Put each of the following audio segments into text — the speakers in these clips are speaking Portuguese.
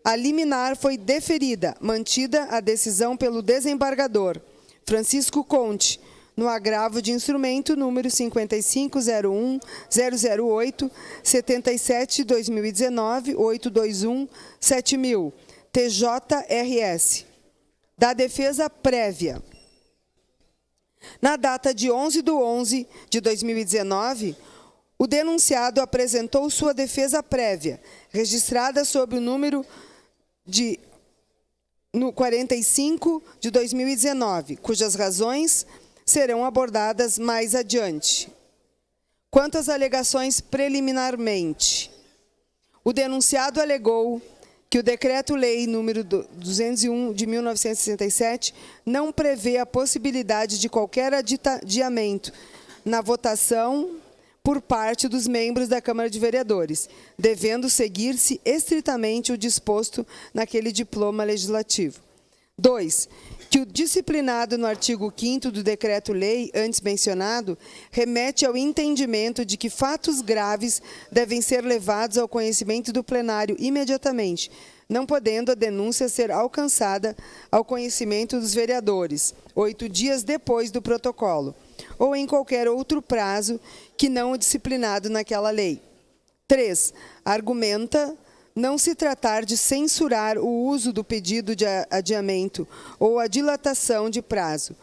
A liminar foi deferida, mantida a decisão pelo desembargador Francisco Conte, no agravo de instrumento número 5501-008-77-2019-821-7000, TJRS, da defesa prévia. Na data de 11/11/2019, o denunciado apresentou sua defesa prévia, registrada sob o número no 45/2019, cujas razões serão abordadas mais adiante. Quanto às alegações preliminarmente, o denunciado alegou que o Decreto-Lei número 201 de 1967 não prevê a possibilidade de qualquer adiamento na votação por parte dos membros da Câmara de Vereadores, devendo seguir-se estritamente o disposto naquele diploma legislativo. 2. Que o disciplinado no artigo 5º do Decreto-Lei, antes mencionado, remete ao entendimento de que fatos graves devem ser levados ao conhecimento do plenário imediatamente, não podendo a denúncia ser alcançada ao conhecimento dos vereadores, 8 dias depois do protocolo, ou em qualquer outro prazo que não o disciplinado naquela lei. 3. Argumenta não se tratar de censurar o uso do pedido de adiamento ou a dilatação de prazo,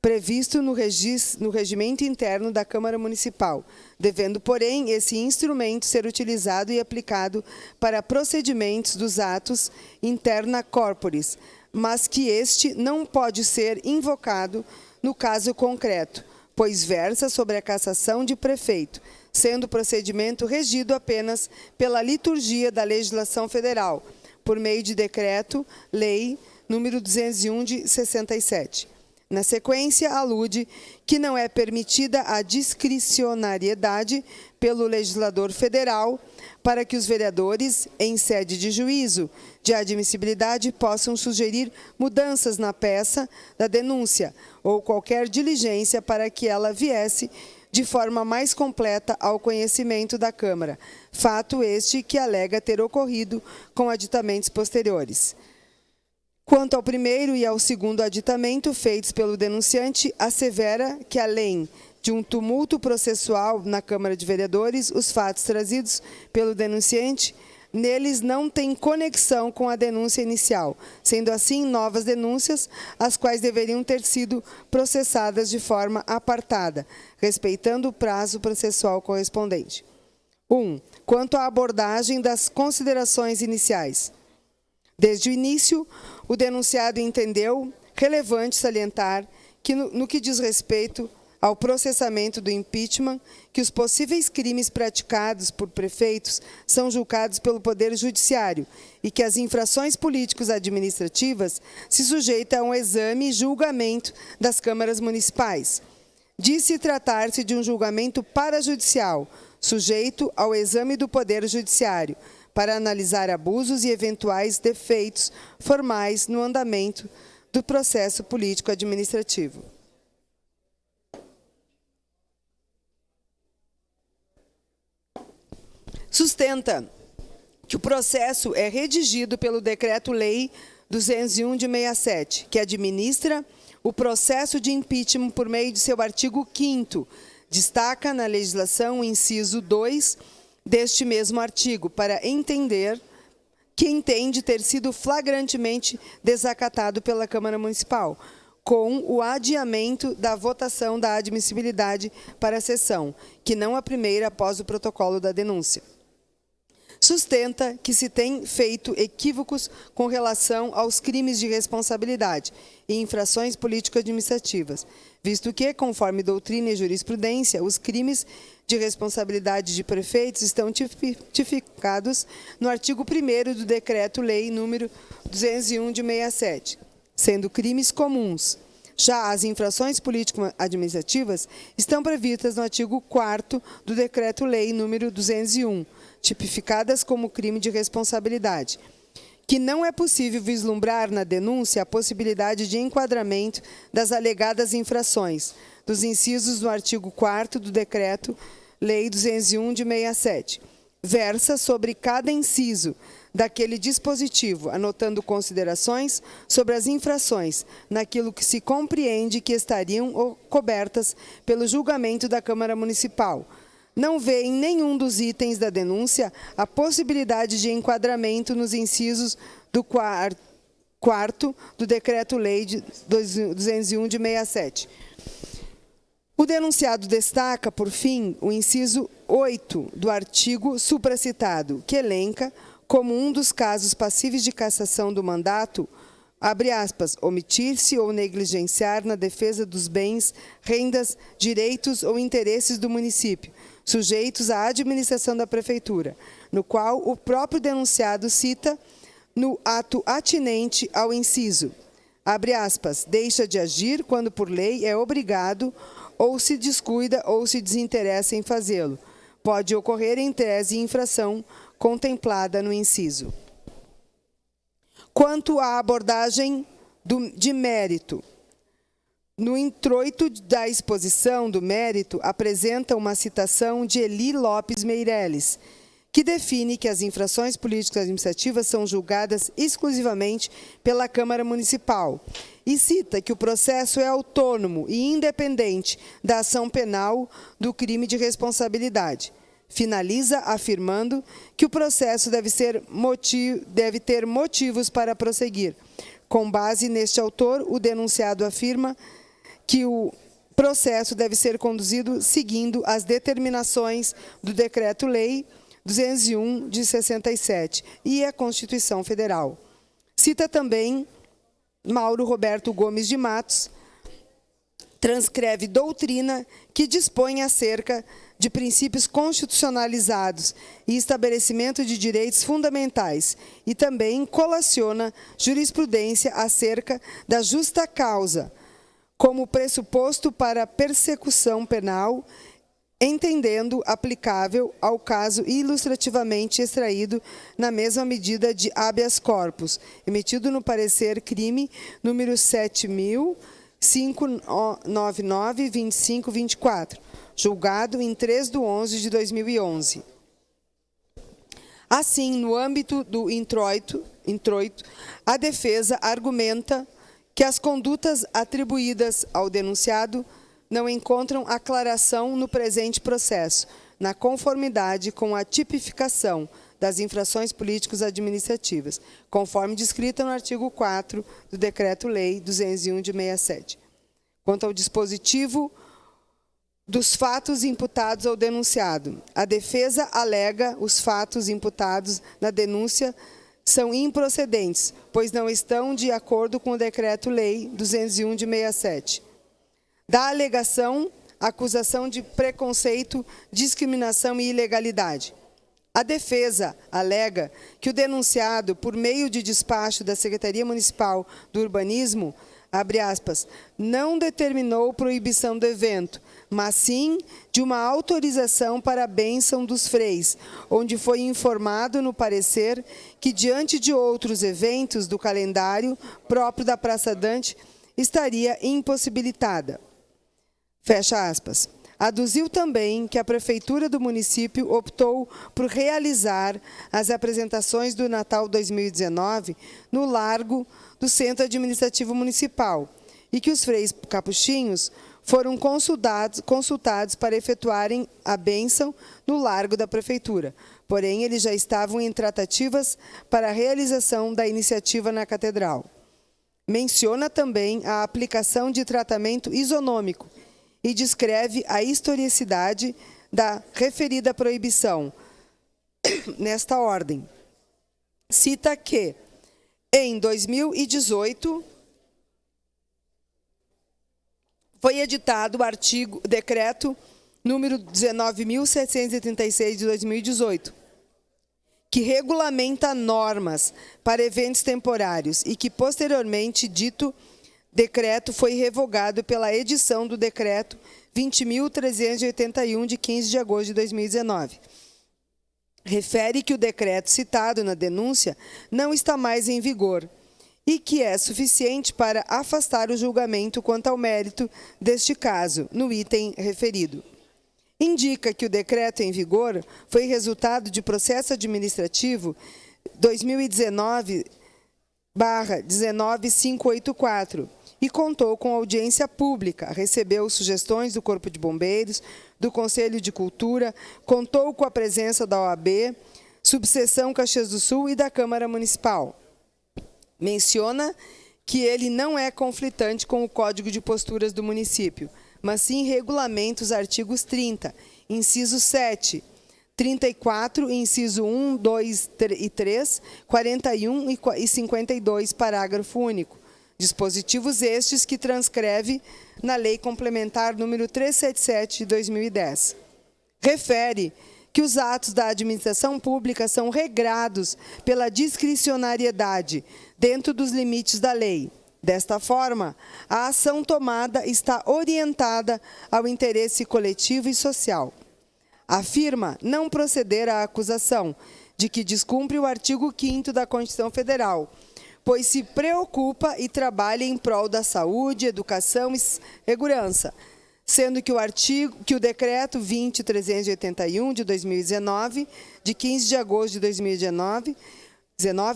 previsto no regimento interno da Câmara Municipal, devendo, porém, esse instrumento ser utilizado e aplicado para procedimentos dos atos interna corporis, mas que este não pode ser invocado no caso concreto, pois versa sobre a cassação de prefeito, sendo o procedimento regido apenas pela liturgia da legislação federal, por meio de Decreto-Lei número 201 de 67. Na sequência, alude que não é permitida a discricionariedade pelo legislador federal para que os vereadores, em sede de juízo de admissibilidade, possam sugerir mudanças na peça da denúncia ou qualquer diligência para que ela viesse de forma mais completa ao conhecimento da Câmara, fato este que alega ter ocorrido com aditamentos posteriores. Quanto ao primeiro e ao segundo aditamento feitos pelo denunciante, assevera que, além de um tumulto processual na Câmara de Vereadores, os fatos trazidos pelo denunciante neles não têm conexão com a denúncia inicial, sendo assim novas denúncias, as quais deveriam ter sido processadas de forma apartada, respeitando o prazo processual correspondente. 1. Quanto à abordagem das considerações iniciais. Desde o início, o denunciado entendeu relevante salientar que, no que diz respeito ao processamento do impeachment, que os possíveis crimes praticados por prefeitos são julgados pelo Poder Judiciário e que as infrações políticos administrativas se sujeitam a um exame e julgamento das câmaras municipais. Disse tratar-se de um julgamento parajudicial, sujeito ao exame do Poder Judiciário, para analisar abusos e eventuais defeitos formais no andamento do processo político administrativo. Sustenta que o processo é redigido pelo Decreto-Lei 201 de 67, que administra o processo de impeachment por meio de seu artigo 5º. Destaca na legislação o inciso 2 deste mesmo artigo, para entender que entende ter sido flagrantemente desacatado pela Câmara Municipal, com o adiamento da votação da admissibilidade para a sessão, que não a primeira após o protocolo da denúncia. Sustenta que se tem feito equívocos com relação aos crimes de responsabilidade e infrações político-administrativas, visto que, conforme doutrina e jurisprudência, os crimes de responsabilidade de prefeitos estão tipificados no artigo 1º do Decreto-Lei número 201 de 67, sendo crimes comuns. Já as infrações político-administrativas estão previstas no artigo 4º do Decreto-Lei número 201, tipificadas como crime de responsabilidade, que não é possível vislumbrar na denúncia a possibilidade de enquadramento das alegadas infrações, dos incisos do artigo 4º do Decreto-Lei 201 de 67. Versa sobre cada inciso daquele dispositivo, anotando considerações sobre as infrações, naquilo que se compreende que estariam cobertas pelo julgamento da Câmara Municipal. Não vê em nenhum dos itens da denúncia a possibilidade de enquadramento nos incisos do quarto do Decreto-Lei 201 de 67. O denunciado destaca, por fim, o inciso 8 do artigo supracitado, que elenca como um dos casos passíveis de cassação do mandato, abre aspas, omitir-se ou negligenciar na defesa dos bens, rendas, direitos ou interesses do município, sujeitos à administração da Prefeitura, no qual o próprio denunciado cita no ato atinente ao inciso, abre aspas, deixa de agir quando por lei é obrigado ou se descuida ou se desinteressa em fazê-lo. Pode ocorrer em tese infração contemplada no inciso. Quanto à abordagem de mérito, no introito da exposição do mérito, apresenta uma citação de Eli Lopes Meireles, que define que as infrações políticas administrativas são julgadas exclusivamente pela Câmara Municipal e cita que o processo é autônomo e independente da ação penal do crime de responsabilidade. Finaliza afirmando que o processo deve ter motivos para prosseguir. Com base neste autor, o denunciado afirma que o processo deve ser conduzido seguindo as determinações do Decreto-Lei 201 de 67 e a Constituição Federal. Cita também Mauro Roberto Gomes de Matos, transcreve doutrina que dispõe acerca de princípios constitucionalizados e estabelecimento de direitos fundamentais e também colaciona jurisprudência acerca da justa causa como pressuposto para a persecução penal, entendendo aplicável ao caso ilustrativamente extraído na mesma medida de habeas corpus, emitido no parecer crime número 7.599-2524, julgado em 3/11/2011. Assim, no âmbito do introito, a defesa argumenta que as condutas atribuídas ao denunciado não encontram aclaração no presente processo, na conformidade com a tipificação das infrações políticas administrativas, conforme descrita no artigo 4 do Decreto-Lei 201 de 67. Quanto ao dispositivo dos fatos imputados ao denunciado, a defesa alega os fatos imputados na denúncia são improcedentes, pois não estão de acordo com o Decreto-Lei 201 de 67. Da alegação, acusação de preconceito, discriminação e ilegalidade. A defesa alega que o denunciado, por meio de despacho da Secretaria Municipal do Urbanismo, abre aspas, não determinou proibição do evento, mas sim de uma autorização para a bênção dos freis, onde foi informado no parecer que, diante de outros eventos do calendário próprio da Praça Dante, estaria impossibilitada. Fecha aspas. Aduziu também que a Prefeitura do município optou por realizar as apresentações do Natal 2019 no Largo do Centro Administrativo Municipal e que os freis capuchinhos foram consultados para efetuarem a bênção no Largo da Prefeitura. Porém, eles já estavam em tratativas para a realização da iniciativa na Catedral. Menciona também a aplicação de tratamento isonômico e descreve a historicidade da referida proibição. Nesta ordem, cita que, em 2018, foi editado o decreto número 19.736 de 2018, que regulamenta normas para eventos temporários e que, posteriormente, dito decreto foi revogado pela edição do decreto 20.381, de 15 de agosto de 2019. Refere que o decreto citado na denúncia não está mais em vigor e que é suficiente para afastar o julgamento quanto ao mérito deste caso, no item referido. Indica que o decreto em vigor foi resultado de processo administrativo 2019/19584 e contou com audiência pública, recebeu sugestões do Corpo de Bombeiros, do Conselho de Cultura, contou com a presença da OAB, Subseção Caxias do Sul e da Câmara Municipal. Menciona que ele não é conflitante com o Código de Posturas do município, mas sim regulamenta os artigos 30, inciso 7, 34, inciso 1, 2 e 3, 41 e 52, parágrafo único. Dispositivos estes que transcreve na Lei Complementar número 377 de 2010. Refere que os atos da administração pública são regrados pela discricionariedade, dentro dos limites da lei. Desta forma, a ação tomada está orientada ao interesse coletivo e social. Afirma não proceder à acusação de que descumpre o artigo 5º da Constituição Federal, pois se preocupa e trabalha em prol da saúde, educação e segurança, sendo que o Decreto 20.381, de 2019, de 15 de agosto de 2019,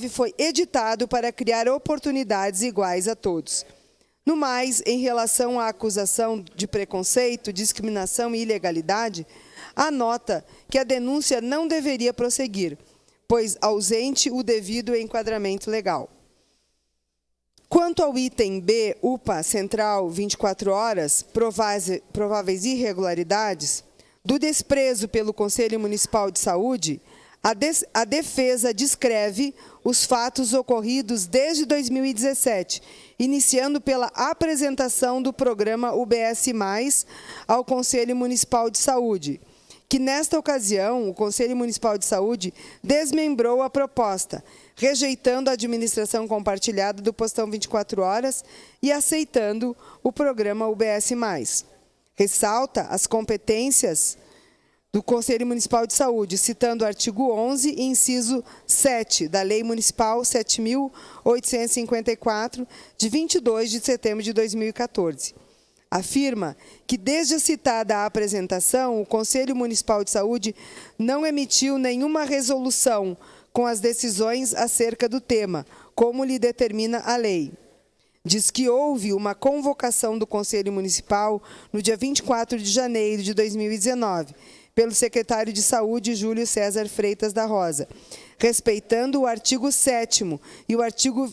foi editado para criar oportunidades iguais a todos. No mais, em relação à acusação de preconceito, discriminação e ilegalidade, anota que a denúncia não deveria prosseguir, pois ausente o devido enquadramento legal. Quanto ao item B, UPA Central 24 horas, prováveis irregularidades, do desprezo pelo Conselho Municipal de Saúde, a defesa descreve os fatos ocorridos desde 2017, iniciando pela apresentação do programa UBS+, ao Conselho Municipal de Saúde, que nesta ocasião o Conselho Municipal de Saúde desmembrou a proposta, rejeitando a administração compartilhada do Postão 24 horas e aceitando o programa UBS+. Ressalta as competências do Conselho Municipal de Saúde, citando o artigo 11, inciso 7, da Lei Municipal 7.854, de 22 de setembro de 2014. Afirma que, desde a citada apresentação, o Conselho Municipal de Saúde não emitiu nenhuma resolução com as decisões acerca do tema, como lhe determina a lei. Diz que houve uma convocação do Conselho Municipal no dia 24 de janeiro de 2019, pelo secretário de Saúde, Júlio César Freitas da Rosa, respeitando o artigo 7º e o artigo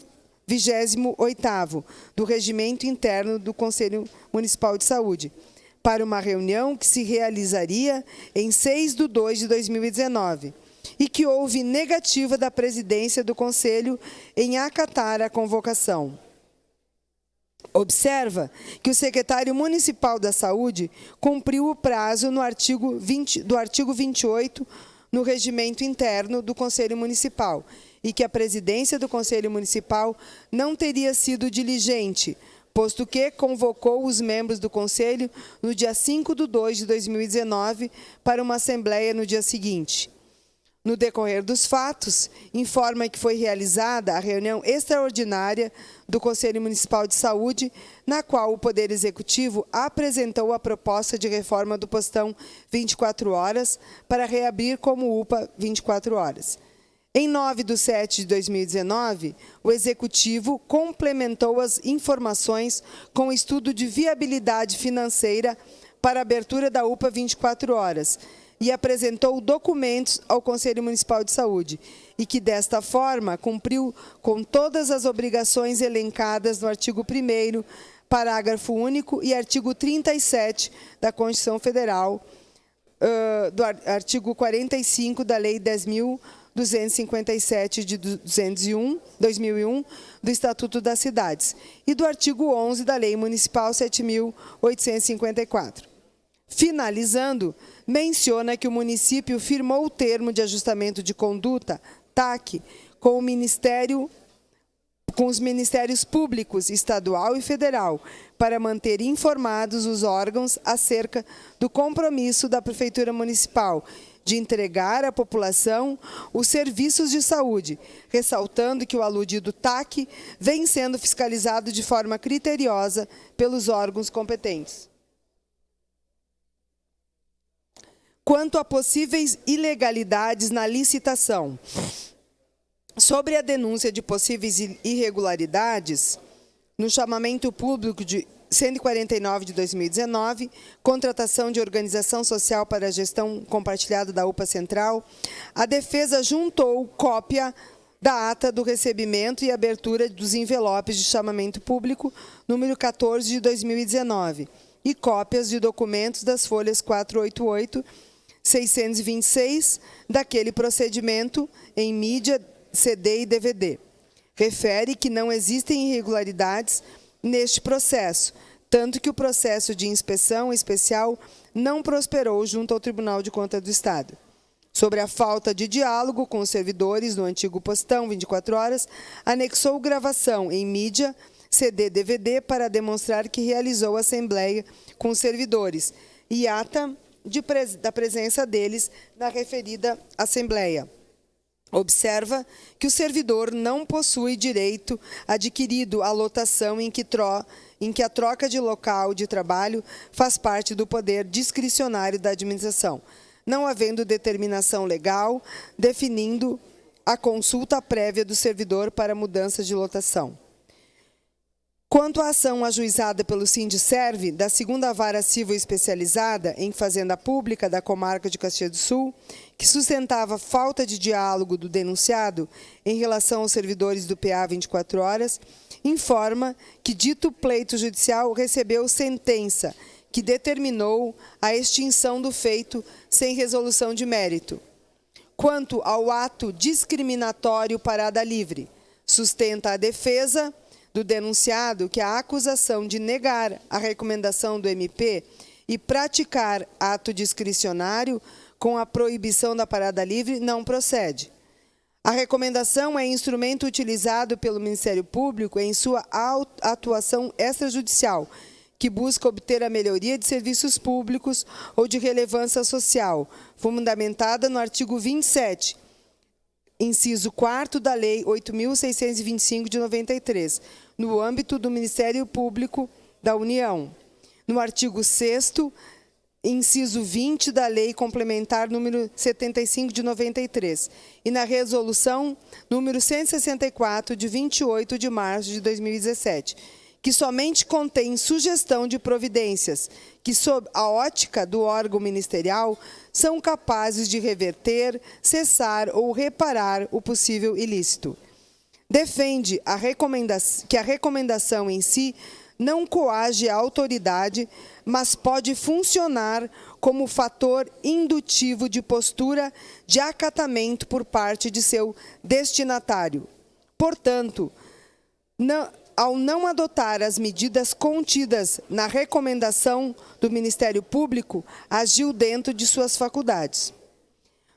28º do Regimento Interno do Conselho Municipal de Saúde, para uma reunião que se realizaria em 6/2 de 2019, e que houve negativa da presidência do Conselho em acatar a convocação. Observa que o secretário municipal da Saúde cumpriu o prazo do artigo 28 no Regimento Interno do Conselho Municipal e que a presidência do Conselho Municipal não teria sido diligente, posto que convocou os membros do Conselho no dia 5/2 de 2019 para uma assembleia no dia seguinte. No decorrer dos fatos, informa que foi realizada a reunião extraordinária do Conselho Municipal de Saúde, na qual o Poder Executivo apresentou a proposta de reforma do Postão 24 horas para reabrir como UPA 24 horas. Em 9/7 de 2019, o Executivo complementou as informações com o estudo de viabilidade financeira para a abertura da UPA 24 horas, e apresentou documentos ao Conselho Municipal de Saúde, e que, desta forma, cumpriu com todas as obrigações elencadas no artigo 1º, parágrafo único, e artigo 37 da Constituição Federal, do artigo 45 da Lei 10.257 de 2001, do Estatuto das Cidades, e do artigo 11 da Lei Municipal 7.854. Finalizando, menciona que o município firmou o termo de ajustamento de conduta, TAC, com os Ministérios Públicos Estadual e Federal, para manter informados os órgãos acerca do compromisso da Prefeitura Municipal de entregar à população os serviços de saúde, ressaltando que o aludido TAC vem sendo fiscalizado de forma criteriosa pelos órgãos competentes. Quanto a possíveis ilegalidades na licitação, sobre a denúncia de possíveis irregularidades no chamamento público de 149 de 2019, contratação de organização social para a gestão compartilhada da UPA Central, a defesa juntou cópia da ata do recebimento e abertura dos envelopes de chamamento público número 14 de 2019 e cópias de documentos das folhas 488, 626 daquele procedimento em mídia, CD e DVD. Refere que não existem irregularidades neste processo, tanto que o processo de inspeção especial não prosperou junto ao Tribunal de Contas do Estado. Sobre a falta de diálogo com os servidores no antigo postão 24 horas, anexou gravação em mídia, CD, DVD para demonstrar que realizou a assembleia com os servidores e ata da presença deles na referida assembleia. Observa que o servidor não possui direito adquirido à lotação em que a troca de local de trabalho faz parte do poder discricionário da administração, não havendo determinação legal definindo a consulta prévia do servidor para mudança de lotação. Quanto à ação ajuizada pelo Sindicerv, da 2ª Vara Civil Especializada em Fazenda Pública da Comarca de Caxias do Sul, que sustentava falta de diálogo do denunciado em relação aos servidores do PA 24 horas, informa que dito pleito judicial recebeu sentença que determinou a extinção do feito sem resolução de mérito. Quanto ao ato discriminatório parada livre, sustenta a defesa do denunciado que a acusação de negar a recomendação do MP e praticar ato discricionário com a proibição da parada livre não procede. A recomendação é instrumento utilizado pelo Ministério Público em sua atuação extrajudicial, que busca obter a melhoria de serviços públicos ou de relevância social, fundamentada no artigo 27, inciso 4º da Lei 8.625 de 93, no âmbito do Ministério Público da União. No artigo 6º, inciso 20 da Lei Complementar número 75 de 93 e na Resolução número 164 de 28 de março de 2017, que somente contém sugestão de providências que, sob a ótica do órgão ministerial, são capazes de reverter, cessar ou reparar o possível ilícito. Defende que a recomendação em si não coage a autoridade, mas pode funcionar como fator indutivo de postura de acatamento por parte de seu destinatário. Portanto, ao não adotar as medidas contidas na recomendação do Ministério Público, agiu dentro de suas faculdades.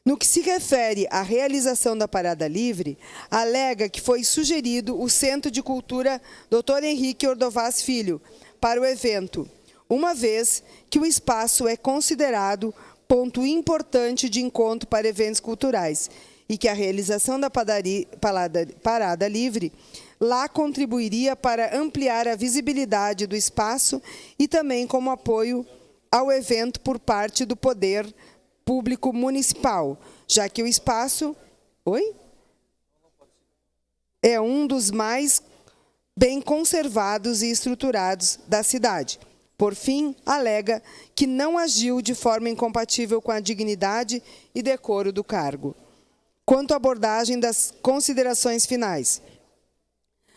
No que se refere à realização da parada livre, alega que foi sugerido o Centro de Cultura Dr. Henrique Ordovás Filho para o evento, uma vez que o espaço é considerado ponto importante de encontro para eventos culturais e que a realização da parada livre lá contribuiria para ampliar a visibilidade do espaço e também como apoio ao evento por parte do Poder Público Municipal, já que o espaço é um dos mais bem conservados e estruturados da cidade. Por fim, alega que não agiu de forma incompatível com a dignidade e decoro do cargo. Quanto à abordagem das considerações finais,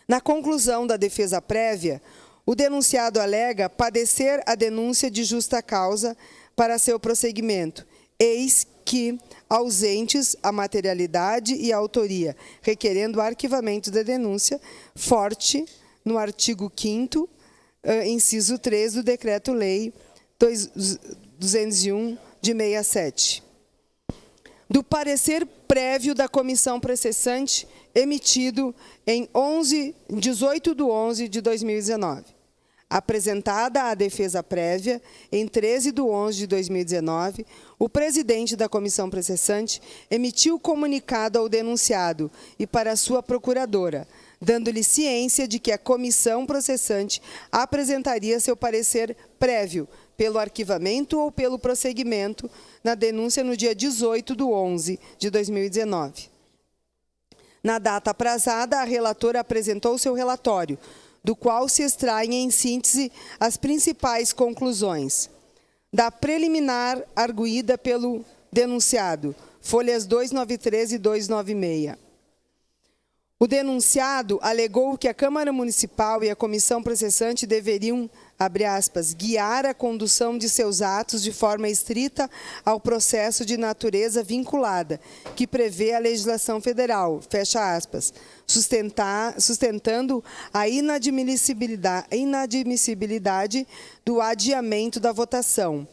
na conclusão da defesa prévia, o denunciado alega padecer a denúncia de justa causa para seu prosseguimento, eis que, ausentes a materialidade e a autoria, requerendo o arquivamento da denúncia, forte no artigo 5º, inciso 3 do Decreto-Lei 201 de 67. Do parecer prévio da comissão processante, emitido em 18 de 11 de 2019. Apresentada a defesa prévia, em 13 de 11 de 2019, o presidente da comissão processante emitiu comunicado ao denunciado e para sua procuradora, dando-lhe ciência de que a comissão processante apresentaria seu parecer prévio pelo arquivamento ou pelo prosseguimento na denúncia no dia 18 de 11 de 2019. Na data aprazada, a relatora apresentou seu relatório, do qual se extraem, em síntese, as principais conclusões. Da preliminar arguída pelo denunciado, folhas 293 e 296. O denunciado alegou que a Câmara Municipal e a comissão processante deveriam, abre aspas, guiar a condução de seus atos de forma estrita ao processo de natureza vinculada, que prevê a legislação federal, fecha aspas, sustentando a inadmissibilidade do adiamento da votação.